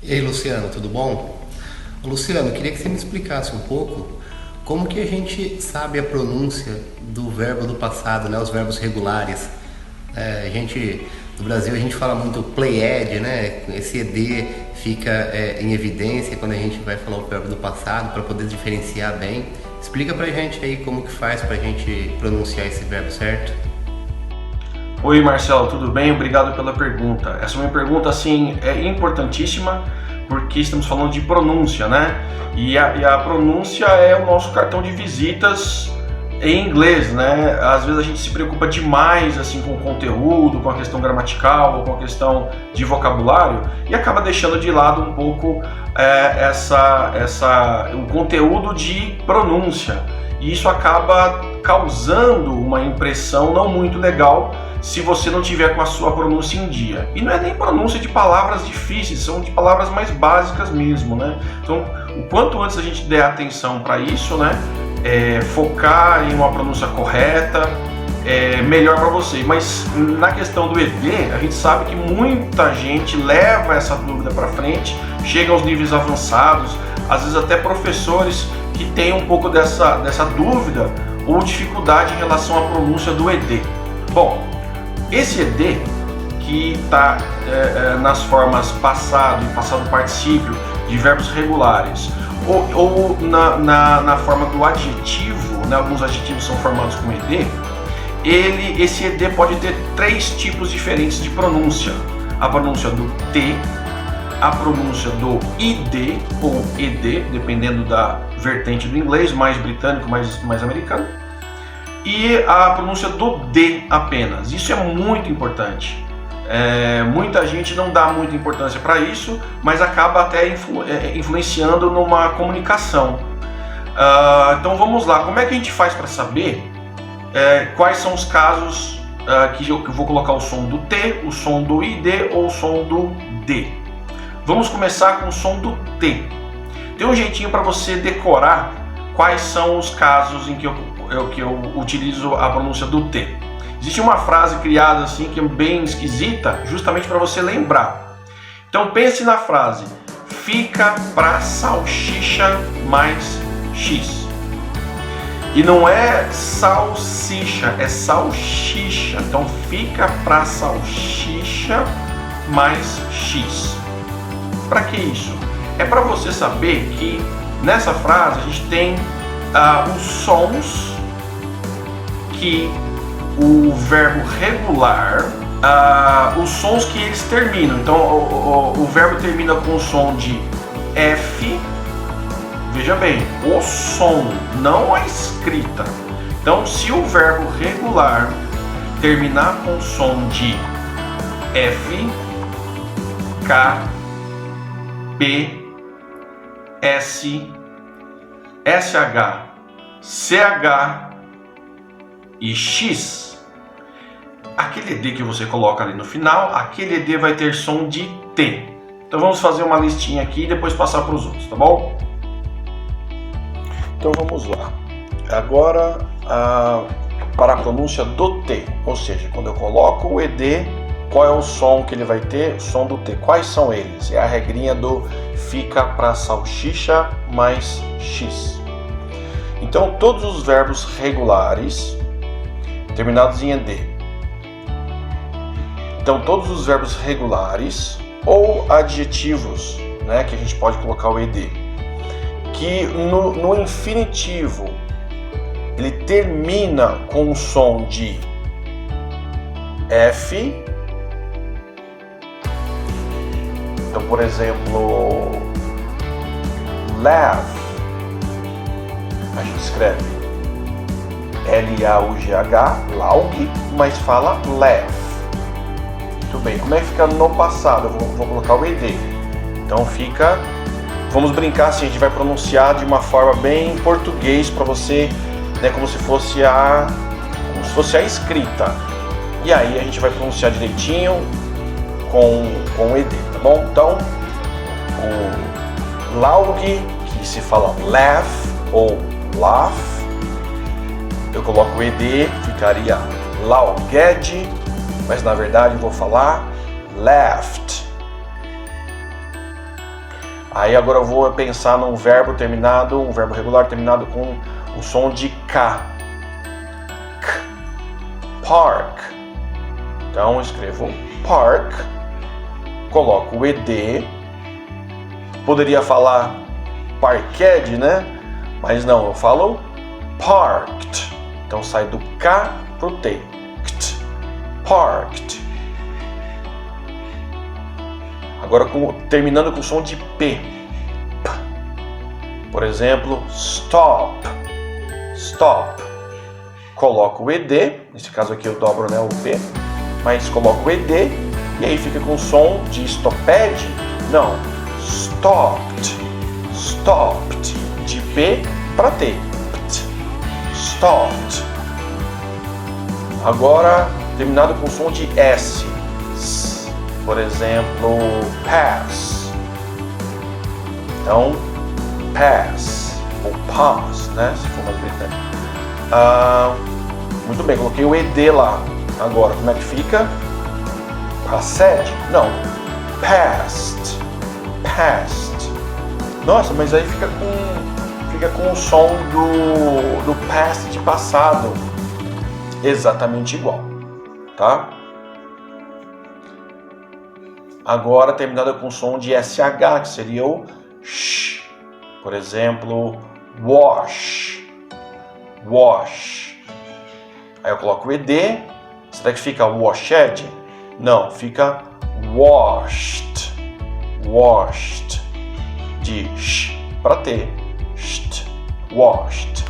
E aí, Luciano, tudo bom? Luciano, eu queria que você me explicasse um pouco como que a gente sabe a pronúncia do verbo do passado, né? Os verbos regulares. No Brasil, a gente fala muito played, né? Esse ed fica em evidência quando a gente vai falar o verbo do passado para poder diferenciar bem. Explica pra gente aí como que faz pra gente pronunciar esse verbo certo. Oi Marcelo, tudo bem? Obrigado pela pergunta. Essa é uma pergunta assim importantíssima porque estamos falando de pronúncia, né? E a pronúncia é o nosso cartão de visitas em inglês, né? Às vezes a gente se preocupa demais assim com o conteúdo, com a questão gramatical, ou com a questão de vocabulário e acaba deixando de lado um pouco o conteúdo de pronúncia. E isso acaba causando uma impressão não muito legal se você não tiver com a sua pronúncia em dia. E não é nem pronúncia de palavras difíceis, são de palavras mais básicas mesmo, né? Então, o quanto antes a gente der atenção para isso, né? Focar em uma pronúncia correta, é melhor para você. Mas na questão do ED, a gente sabe que muita gente leva essa dúvida para frente, chega aos níveis avançados, às vezes até professores que têm um pouco dessa dúvida ou dificuldade em relação à pronúncia do ED. Bom, esse ED que está nas formas passado e passado particípio de verbos regulares ou na forma do adjetivo, né, alguns adjetivos são formados com ED, esse ED pode ter três tipos diferentes de pronúncia. A pronúncia do T, a pronúncia do ID ou ED, dependendo da vertente do inglês, mais britânico, mais americano, e a pronúncia do D apenas. Isso é muito importante. Muita gente não dá muita importância para isso, mas acaba até influenciando numa comunicação. Então vamos lá, como é que a gente faz para saber quais são os casos que eu vou colocar o som do T, o som do ID ou o som do D? Vamos começar com o som do T. Tem um jeitinho para você decorar quais são os casos em que eu utilizo a pronúncia do T. Existe uma frase criada assim que é bem esquisita, justamente para você lembrar. Então pense na frase: fica pra salsicha mais X. E não é salsicha, é salsicha. Então fica pra salsicha mais X. Para que isso? É para você saber que nessa frase a gente tem os sons que o verbo regular, os sons que eles terminam. Então o verbo termina com o som de F. Veja bem, o som, não a escrita. Então se o verbo regular terminar com o som de F, K, P, S, SH, CH e X, aquele ED que você coloca ali no final, aquele ED vai ter som de T. Então vamos fazer uma listinha aqui e depois passar para os outros, tá bom? Então vamos lá. Agora para a pronúncia do T, ou seja, quando eu coloco o ED, qual é o som que ele vai ter? O som do T. Quais são eles? É a regrinha do fica para salsicha mais X. Então todos os verbos regulares terminados em ED. Então todos os verbos regulares ou adjetivos, né, que a gente pode colocar o ED, que no infinitivo ele termina com o som de F. Então, por exemplo, laugh, a gente escreve L-A-U-G-H, laug, mas fala laugh. Muito bem, como é que fica no passado? Eu vou colocar o ED. Então fica, vamos brincar assim, a gente vai pronunciar de uma forma bem em português para você, né, como se fosse a escrita. E aí a gente vai pronunciar direitinho com o ED, tá bom? Então, o laug, que se fala laugh ou laugh, eu coloco o ED, ficaria lauged, mas na verdade eu vou falar laughed. Aí agora eu vou pensar num verbo terminado, um verbo regular terminado com o som de K. Park. Então eu escrevo park, coloco o ED. Poderia falar parked, né? Mas não, eu falo parked. Então sai do K pro T. Parked. Agora terminando com o som de P. Por exemplo, stop. Stop. Coloco o ED, nesse caso aqui eu dobro, né, o P, mas coloco o ED e aí fica com o som de stoped. Não, stopped. Stopped. De P para T. Stopped. Agora terminado com o som de S. Por exemplo, pass. Então, pass ou pass, né? Se for mais britânico. Muito bem, coloquei o ED lá. Agora, como é que fica? Passed? Não. Passed. Passed. Nossa, mas aí fica com o som do past de passado. Exatamente igual, tá? Agora terminada com som de SH, que seria o sh. Por exemplo, wash. Wash. Aí eu coloco o ED. Será que fica washed? Não, fica washed. Washed. De sh para T. Sht. Washed.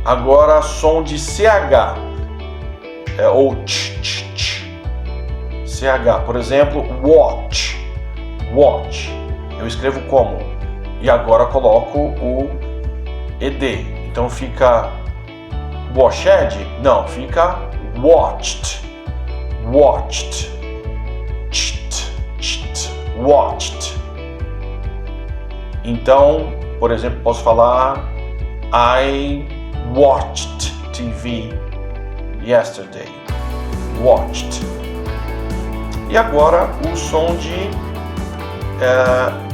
Agora som de CH. Ou ch. CH, por exemplo, watch. Watch. Eu escrevo como? E agora coloco o ED. Então fica watched? Não, fica watched. Watched. Watched. Então, por exemplo, posso falar I watched TV yesterday. Watched. E agora o som de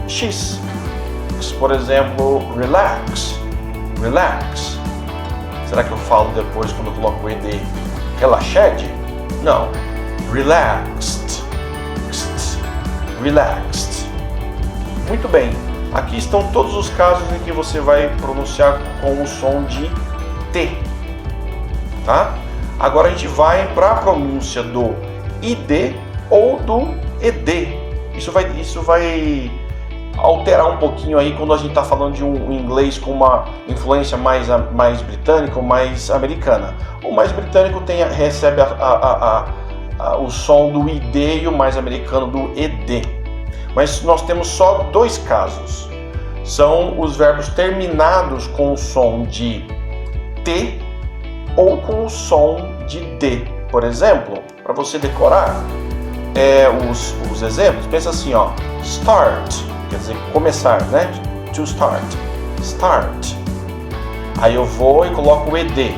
X. Por exemplo, relax. Relax. Será que eu falo depois quando eu coloco o ED relaxed? Não. Relaxed. Relaxed. Muito bem. Aqui estão todos os casos em que você vai pronunciar com o som de T. Tá? Agora a gente vai para a pronúncia do ID ou do ED. Isso vai alterar um pouquinho aí quando a gente está falando de um inglês com uma influência mais britânica ou mais americana. O mais britânico recebe o som do ID e o mais americano do ED. Mas nós temos só dois casos. São os verbos terminados com o som de T ou com o som de D. Por exemplo, para você decorar os exemplos, pensa assim, ó, start, quer dizer começar, né? To start, start. Aí eu vou e coloco o ED.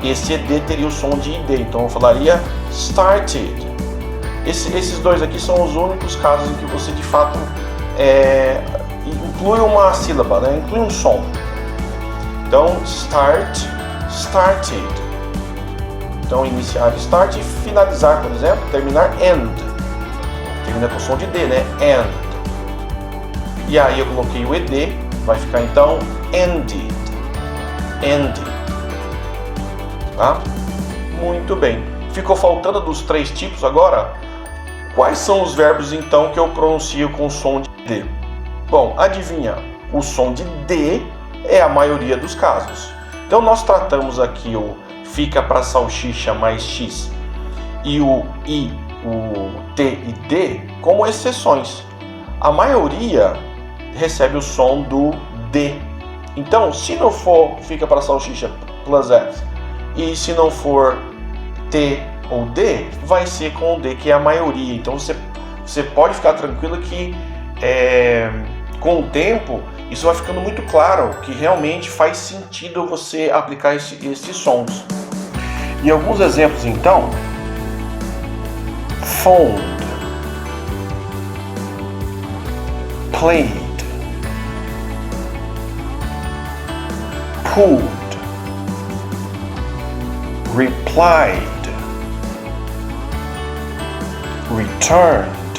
Esse ED teria o som de ID, então eu falaria started. Esses dois aqui são os únicos casos em que você de fato inclui uma sílaba, né? Inclui um som. Então, start, started. Então, iniciar start e finalizar, por exemplo, terminar end. Termina com o som de D, né? End. E aí eu coloquei o ED, vai ficar então ended. Ended. Tá? Muito bem. Ficou faltando dos três tipos agora? Quais são os verbos então que eu pronuncio com o som de D? Bom, adivinha? O som de D é a maioria dos casos. Então nós tratamos aqui o fica para salsicha mais X e o I, o T e D como exceções. A maioria recebe o som do D. Então, se não for fica para salsicha plus F e se não for T ou D, vai ser com o D, que é a maioria. Então você pode ficar tranquilo que com o tempo isso vai ficando muito claro que realmente faz sentido você aplicar esses sons. E alguns exemplos então: phoned, played, pulled, replied, returned,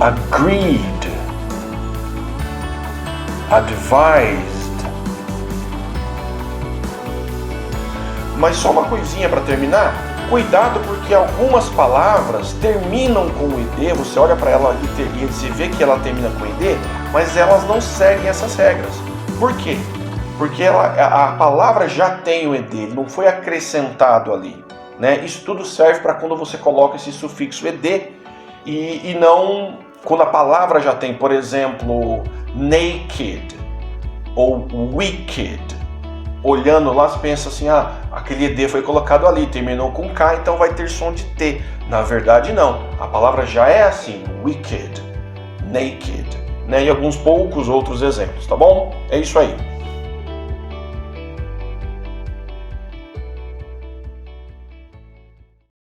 agreed, advised. Mas só uma coisinha para terminar. Cuidado, porque algumas palavras terminam com o ed, você olha para ela e você vê que ela termina com ed, mas elas não seguem essas regras. Por quê? Porque a palavra já tem o ed, ele não foi acrescentado ali, né? Isso tudo serve para quando você coloca esse sufixo ed e não quando a palavra já tem, por exemplo, naked ou wicked. Olhando lá, você pensa assim, aquele ed foi colocado ali, terminou com K, então vai ter som de T. Na verdade, não. A palavra já é assim, wicked, naked, né? E alguns poucos outros exemplos, tá bom? É isso aí.